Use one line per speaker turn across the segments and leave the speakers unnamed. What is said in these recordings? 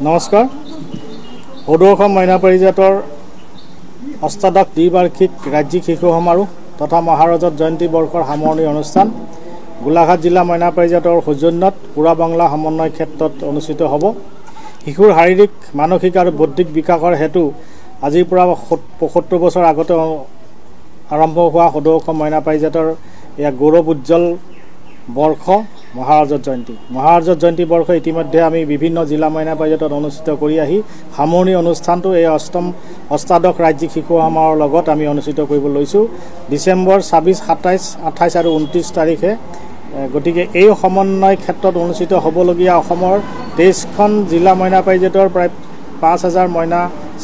নমস্কাৰ। সদৌ অসম মইনা পাৰিজাতৰ অষ্টাদশ দ্বিবাৰ্ষিক ৰাজ্যিক শিশু সমাৰোহ তথা মহাৰজত জয়ন্তী বৰ্ষৰ সামৰণি অনুষ্ঠান গোলাঘাট জিলা মইনা পাৰিজাতৰ সৌজন্যত পুৰা বাংলা সমন্বয় ক্ষেত্ৰত অনুষ্ঠিত হ'ব। শিশুৰ শাৰীৰিক মানসিক আৰু বৌদ্ধিক বিকাশৰ হেতু আজিৰ পৰা ৭৫ বছৰ আগতে আৰম্ভ হোৱা সদৌ অসম মইনা পাৰিজাতৰ এয়া গৌৰৱ উজ্জ্বল বৰ্ষ মহাৰজত জয়ন্তী বৰ্ষ ইতিমধ্যে আমি বিভিন্ন জিলা মইনা পাৰিজাতত অনুষ্ঠিত কৰি আহি সামৰণি অনুষ্ঠানটো এই অষ্টাদশ ৰাজ্যিক শিশু সমাৰোহৰ লগত আমি অনুষ্ঠিত কৰিব লৈছোঁ ডিচেম্বৰ ২৬, ২৭, ২৮ আৰু ২৯ তাৰিখে। গতিকে এই সমন্বয় ক্ষেত্ৰত অনুষ্ঠিত হ'বলগীয়া অসমৰ ২৩খন জিলা মইনা পাৰিজাতৰ প্ৰায় ৫,০০০ মইনা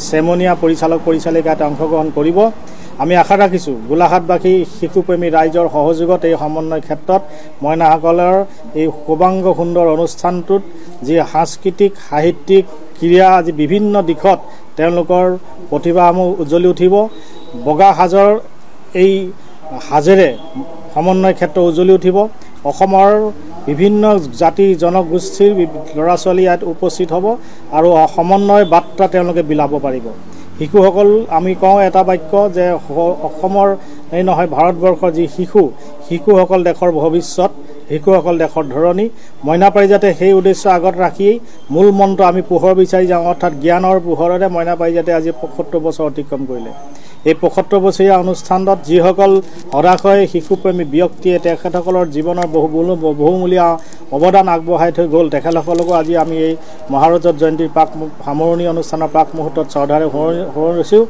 চেমনীয়া পৰিচালক পৰিচালিকাত অংশগ্ৰহণ কৰিব। আমি আশা ৰাখিছোঁ গোলাঘাটবাসী শিশুপ্ৰেমী ৰাইজৰ সহযোগত এই সমন্বয় ক্ষেত্ৰত মইনাসকলৰ এই সৰ্বাংগ সুন্দৰ অনুষ্ঠানটোত যি সাংস্কৃতিক সাহিত্যিক ক্ৰীড়া আজি বিভিন্ন দিশত তেওঁলোকৰ প্ৰতিভাসমূহ উজ্বলি উঠিব। বগা সাজৰ এই সাজেৰে সমন্বয় ক্ষেত্ৰ উজ্বলি উঠিব। অসমৰ বিভিন্ন জাতি জনগোষ্ঠীৰ ল'ৰা ছোৱালী ইয়াত উপস্থিত হ'ব আৰু সমন্বয় বাৰ্তা তেওঁলোকে বিলাব পাৰিব। শিশুসকল আমি কওঁ এটা বাক্য যে অসমৰ এই নহয় ভাৰতবৰ্ষৰ যি শিশুসকল দেশৰ ভৱিষ্যত, শিশুসকল দেশৰ ধৰণী। মইনা পাৰিজাতে সেই উদ্দেশ্য আগত ৰাখি মূল মন্ত্ৰ আমি পোহৰ বিচাৰি যাওঁ, অৰ্থাৎ জ্ঞানৰ পোহৰেৰে মইনা পাৰিজাতে আজি ৭৫ বছৰ অতিক্ৰম কৰিলে। এই ৭৫ বছৰীয়া অনুষ্ঠানত যিসকল হতাশয় শিশুপ্ৰেমী ব্যক্তিয়ে তেখেতসকলৰ জীৱনৰ বহুমূলীয়া অৱদান আগবঢ়াই থৈ গ'ল, তেখেতসকলকো আজি আমি এই মহাৰজত জয়ন্তীৰ সামৰণি অনুষ্ঠানৰ প্ৰাক মুহূৰ্তত শ্ৰদ্ধাৰে সোঁৱৰিছোঁ।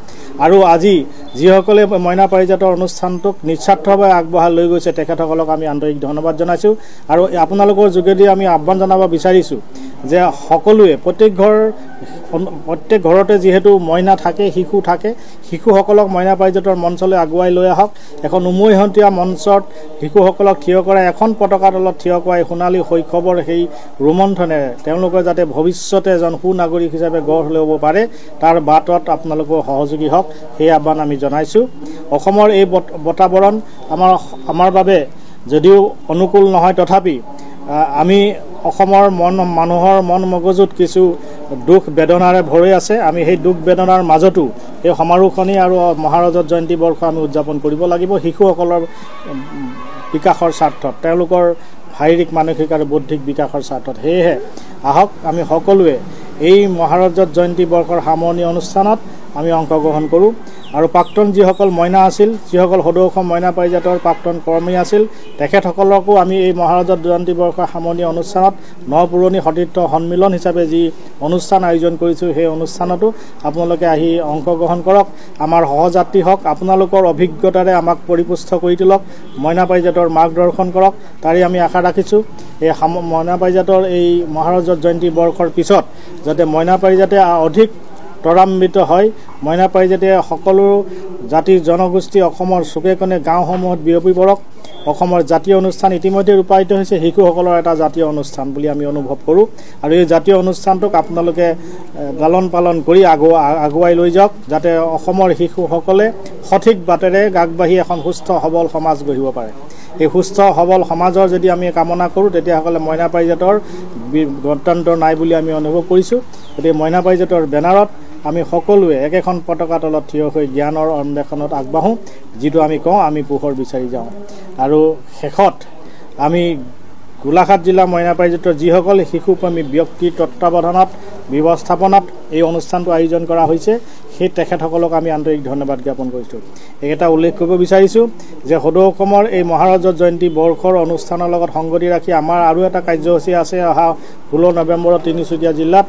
আৰু আজি যিসকলে মইনা পাৰিজাতৰ অনুষ্ঠানটোক নিস্বাৰ্থভাৱে আগবঢ়াই লৈ গৈছে তেখেতসকলক আমি আন্তৰিক ধন্যবাদ জনাইছোঁ। আৰু আপোনালোকৰ যোগেদি আমি আহ্বান জনাব বিচাৰিছোঁ যে সকলোৱে প্ৰত্যেক ঘৰতে যিহেতু মইনা থাকে, শিশু থাকে, শিশুসকলক মইনা পাৰিজাতৰ মঞ্চলৈ আগুৱাই লৈ আহক। এখন উমৈহতীয়া মঞ্চত শিশুসকলক থিয় কৰাই এখন পতাকা তলত থিয় কৰাই সোণালী শৈশৱৰ সেই ৰোমন্থনেৰে তেওঁলোকে যাতে ভৱিষ্যতে এজন সুনাগৰিক হিচাপে গঢ় ল'ব পাৰে তাৰ বাটত আপোনালোকৰ সহযোগী হওক, সেই আহ্বান আমি জনাইছোঁ। অসমৰ এই বাতাবৰণ আমাৰ বাবে যদিও অনুকূল নহয়, তথাপি আমি অসমৰ মানুহৰ মন মগজুত কিছু দুখ বেদনাৰে ভৰি আছে। আমি সেই দুখ বেদনাৰ মাজতো এই সমাৰোহখনি আৰু মহাৰজত জয়ন্তী বৰ্ষ আমি উদযাপন কৰিব লাগিব শিশুসকলৰ বিকাশৰ স্বাৰ্থত, তেওঁলোকৰ শাৰীৰিক মানসিক আৰু বৌদ্ধিক বিকাশৰ স্বাৰ্থত। সেয়েহে আহক আমি সকলোৱে এই মহাৰজত জয়ন্তী বৰ্ষৰ সামৰণি অনুষ্ঠানত আমি অংশগ্ৰহণ কৰোঁ। আৰু প্ৰাক্তন যিসকল মইনা আছিল, যিসকল সদৌ অসম মইনা পাৰিজাতৰ প্ৰাক্তন কৰ্মী আছিল, তেখেতসকলকো আমি এই মহাৰজত জয়ন্তী বৰ্ষৰ সামৰণি অনুষ্ঠানত নপুৰণি সতীৰ্থ সন্মিলন হিচাপে যি অনুষ্ঠান আয়োজন কৰিছোঁ সেই অনুষ্ঠানতো আপোনালোকে আহি অংশগ্ৰহণ কৰক, আমাৰ সহযাত্ৰী হওক, আপোনালোকৰ অভিজ্ঞতাৰে আমাক পৰিপুষ্ট কৰি তোলক, মইনা পাৰিজাতৰ মাৰ্গদৰ্শন কৰক, তাৰে আমি আশা ৰাখিছোঁ। এই মইনা পাৰিজাতৰ এই মহাৰজত জয়ন্তী বৰ্ষৰ পিছত যাতে মইনা পাৰিজাতে অধিক ত্বৰান্বিত হয়, মইনা পাৰিজাতে সকলো জাতি জনগোষ্ঠী অসমৰ চুকে কোণে গাঁওসমূহত বিয়পি পৰক। অসমৰ জাতীয় অনুষ্ঠান ইতিমধ্যে ৰূপায়িত হৈছে শিশুসকলৰ এটা জাতীয় অনুষ্ঠান বুলি আমি অনুভৱ কৰোঁ। আৰু এই জাতীয় অনুষ্ঠানটোক আপোনালোকে লালন পালন কৰি আগুৱাই লৈ যাওক, যাতে অসমৰ শিশুসকলে সঠিক বাটেৰে আগবাঢ়ি এখন সুস্থ সবল সমাজ গঢ়িব পাৰে। এই সুস্থ সবল সমাজৰ যদি আমি কামনা কৰোঁ তেতিয়াহ'লে মইনা পাৰিজাতৰ গত্যন্তৰ নাই বুলি আমি অনুভৱ কৰিছোঁ। গতিকে মইনা পাৰিজাতৰ বেনাৰত আমি সকলোৱে একেখন পতাকা তলত থিয় হৈ জ্ঞানৰ অন্বেষণত আগবাঢ়োঁ, যিটো আমি কওঁ আমি পোহৰ বিচাৰি যাওঁ। আৰু শেষত আমি গোলাঘাট জিলা মইনা পাৰিজাতৰ যিসকল শিশুপ্ৰেমী ব্যক্তিৰ তত্বাৱধানত ব্যৱস্থাপনাত এই অনুষ্ঠানটো আয়োজন কৰা হৈছে সেই তেখেতসকলক আমি আন্তৰিক ধন্যবাদ জ্ঞাপন কৰিছোঁ। এইকেইটা উল্লেখ কৰিব বিচাৰিছোঁ যে সদৌ অসমৰ এই মহাৰজত জয়ন্তী বৰ্ষৰ অনুষ্ঠানৰ লগত সংগতি ৰাখি আমাৰ আৰু এটা কাৰ্যসূচী আছে। অহা 16 নৱেম্বৰত তিনিচুকীয়া জিলাত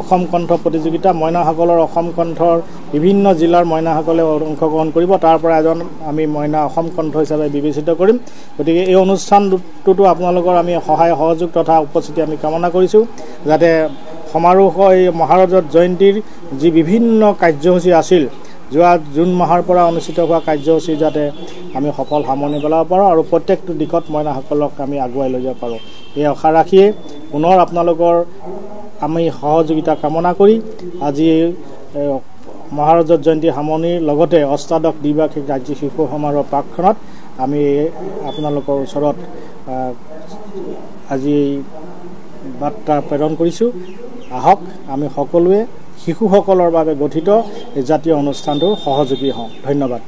অসম কণ্ঠ প্ৰতিযোগিতা, মইনাসকলৰ অসম কণ্ঠৰ বিভিন্ন জিলাৰ মইনাসকলে অংশগ্ৰহণ কৰিব, তাৰ পৰা এজন আমি মইনা অসম কণ্ঠ হিচাপে বিবেচিত কৰিম। গতিকে এই অনুষ্ঠানটোতো আপোনালোকৰ আমি সহায় সহযোগ তথা উপস্থিতি আমি কামনা কৰিছোঁ, যাতে সমাৰোহ এই মহাৰজত জয়ন্তীৰ যি বিভিন্ন কাৰ্যসূচী আছিল যোৱা জুন মাহৰ পৰা অনুষ্ঠিত হোৱা কাৰ্যসূচী যাতে আমি সফল সামৰণি পেলাব পাৰোঁ আৰু প্ৰত্যেকটো দিশত মইনাসকলক আমি আগুৱাই লৈ যাব পাৰোঁ। এই আশা ৰাখিয়ে পুনৰ আপোনালোকৰ আমি সহযোগিতা কামনা কৰি আজি মহাৰজত জয়ন্তী সামৰণিৰ লগতে অষ্টাদশ দ্বিবাৰ্ষিক ৰাজ্যিক শিশু সমাৰোহ প্ৰাকখনত আমি আপোনালোকৰ ওচৰত আজি বাৰ্তা প্ৰেৰণ কৰিছোঁ। আহক আমি সকলোৱে শিশুসকলৰ বাবে গঠিত এই জাতীয় অনুষ্ঠানটোৰ সহযোগী হওঁ। ধন্যবাদ।